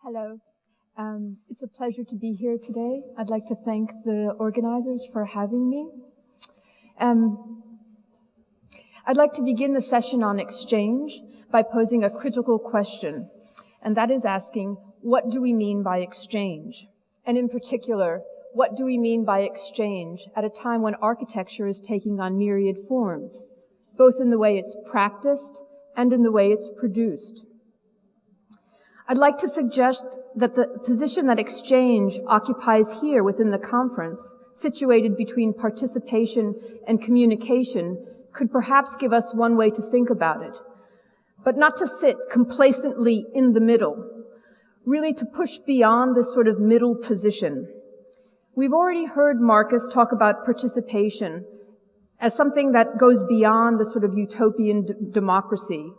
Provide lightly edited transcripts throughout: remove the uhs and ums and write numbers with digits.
Hello. It's a pleasure to be here today. I'd like to thank the organizers for having me. I'd like to begin the session on exchange by posing a critical question, and that is asking, what do we mean by exchange? And in particular, what do we mean by exchange at a time when architecture is taking on myriad forms, both in the way it's practiced and in the way it's produced? I'd like to suggest that the position that exchange occupies here within the conference, situated between participation and communication, could perhaps give us one way to think about it, but not to sit complacently in the middle, really to push beyond this sort of middle position. We've already heard Marcus talk about participation as something that goes beyond the sort of utopian democracy,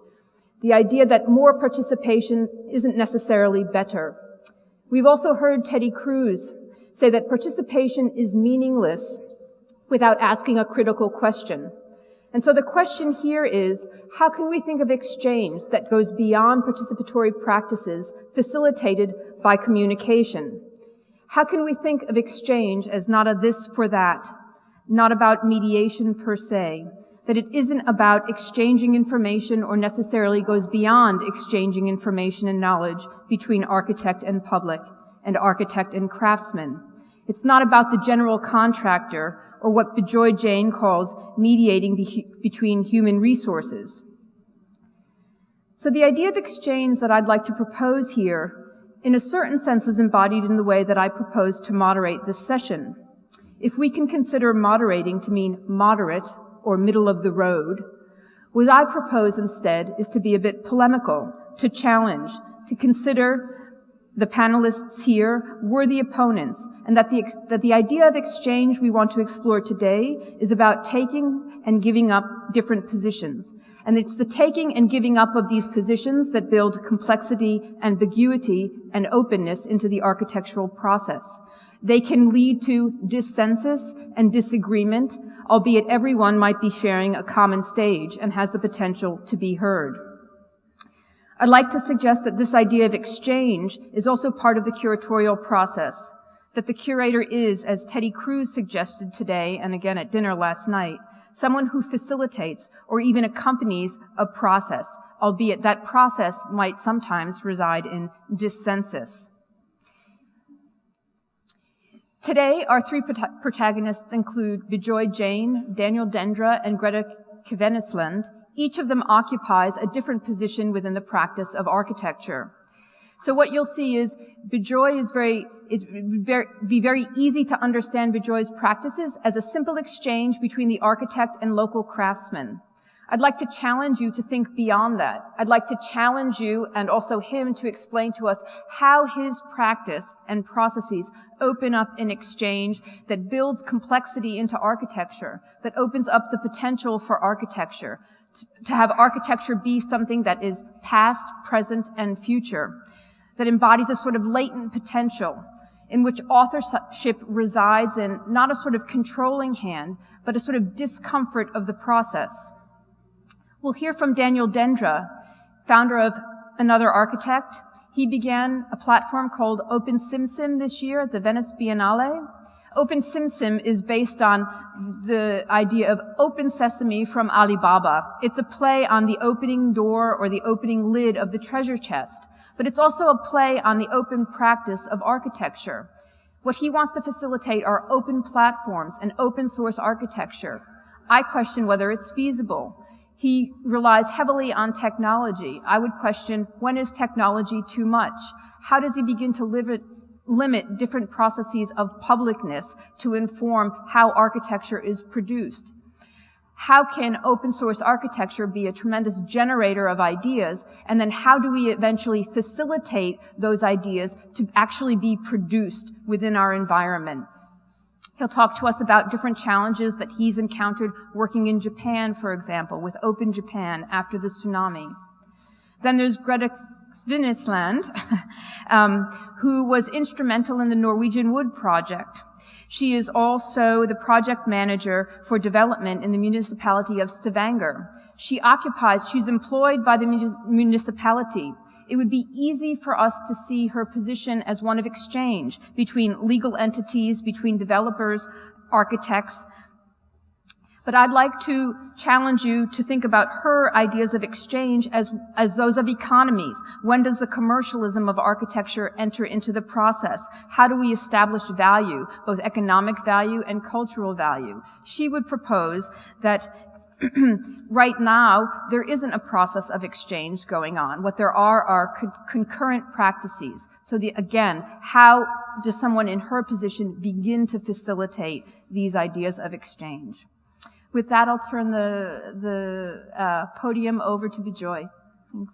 the idea that more participation isn't necessarily better. We've also heard Teddy Cruz say that participation is meaningless without asking a critical question. And so the question here is, how can we think of exchange that goes beyond participatory practices facilitated by communication? How can we think of exchange as not a this for that, not about mediation per se, that it isn't about exchanging information or necessarily goes beyond exchanging information and knowledge between architect and public and architect and craftsman. It's not about the general contractor or what Bijoy Jain calls mediating between human resources. So the idea of exchange that I'd like to propose here, in a certain sense, is embodied in the way that I propose to moderate this session. If we can consider moderating to mean moderate or middle of the road, what I propose instead is to be a bit polemical, to challenge, to consider the panelists here worthy opponents, and that the idea of exchange we want to explore today is about taking and giving up different positions. And it's the taking and giving up of these positions that build complexity, ambiguity, and openness into the architectural process. They can lead to dissensus and disagreement, albeit everyone might be sharing a common stage and has the potential to be heard. I'd like to suggest that this idea of exchange is also part of the curatorial process, that the curator is, as Teddy Cruz suggested today and again at dinner last night, someone who facilitates or even accompanies a process, albeit that process might sometimes reside in dissensus. Today, our three protagonists include Bijoy Jain, Daniel Dendra, and Greta Kvenesland. Each of them occupies a different position within the practice of architecture. So what you'll see is Bijoy is it would be very easy to understand Bijoy's practices as a simple exchange between the architect and local craftsman. I'd like to challenge you to think beyond that. I'd like to challenge you and also him to explain to us how his practice and processes open up an exchange that builds complexity into architecture, that opens up the potential for architecture, to have architecture be something that is past, present, and future, that embodies a sort of latent potential in which authorship resides in not a sort of controlling hand, but a sort of discomfort of the process. We'll hear from Daniel Dendra, founder of Another Architect. He began a platform called Open SimSim this year at the Venice Biennale. Open SimSim is based on the idea of open sesame from Alibaba. It's a play on the opening door or the opening lid of the treasure chest, but it's also a play on the open practice of architecture. What he wants to facilitate are open platforms and open source architecture. I question whether it's feasible. He relies heavily on technology. I would question, when is technology too much? How does he begin to limit different processes of publicness to inform how architecture is produced? How can open source architecture be a tremendous generator of ideas? And then how do we eventually facilitate those ideas to actually be produced within our environment? He'll talk to us about different challenges that he's encountered working in Japan, for example, with Open Japan after the tsunami. Then there's Greta Kvenesland, who was instrumental in the Norwegian Wood Project. She is also the project manager for development in the municipality of Stavanger. She's employed by the municipality it would be easy for us to see her position as one of exchange between legal entities, between developers, architects. But I'd like to challenge you to think about her ideas of exchange as those of economies. When does the commercialism of architecture enter into the process? How do we establish value, both economic value and cultural value? She would propose that right now, there isn't a process of exchange going on. What there are concurrent practices. So again, how does someone in her position begin to facilitate these ideas of exchange? With that, I'll turn the podium over to Bijoy. Thanks.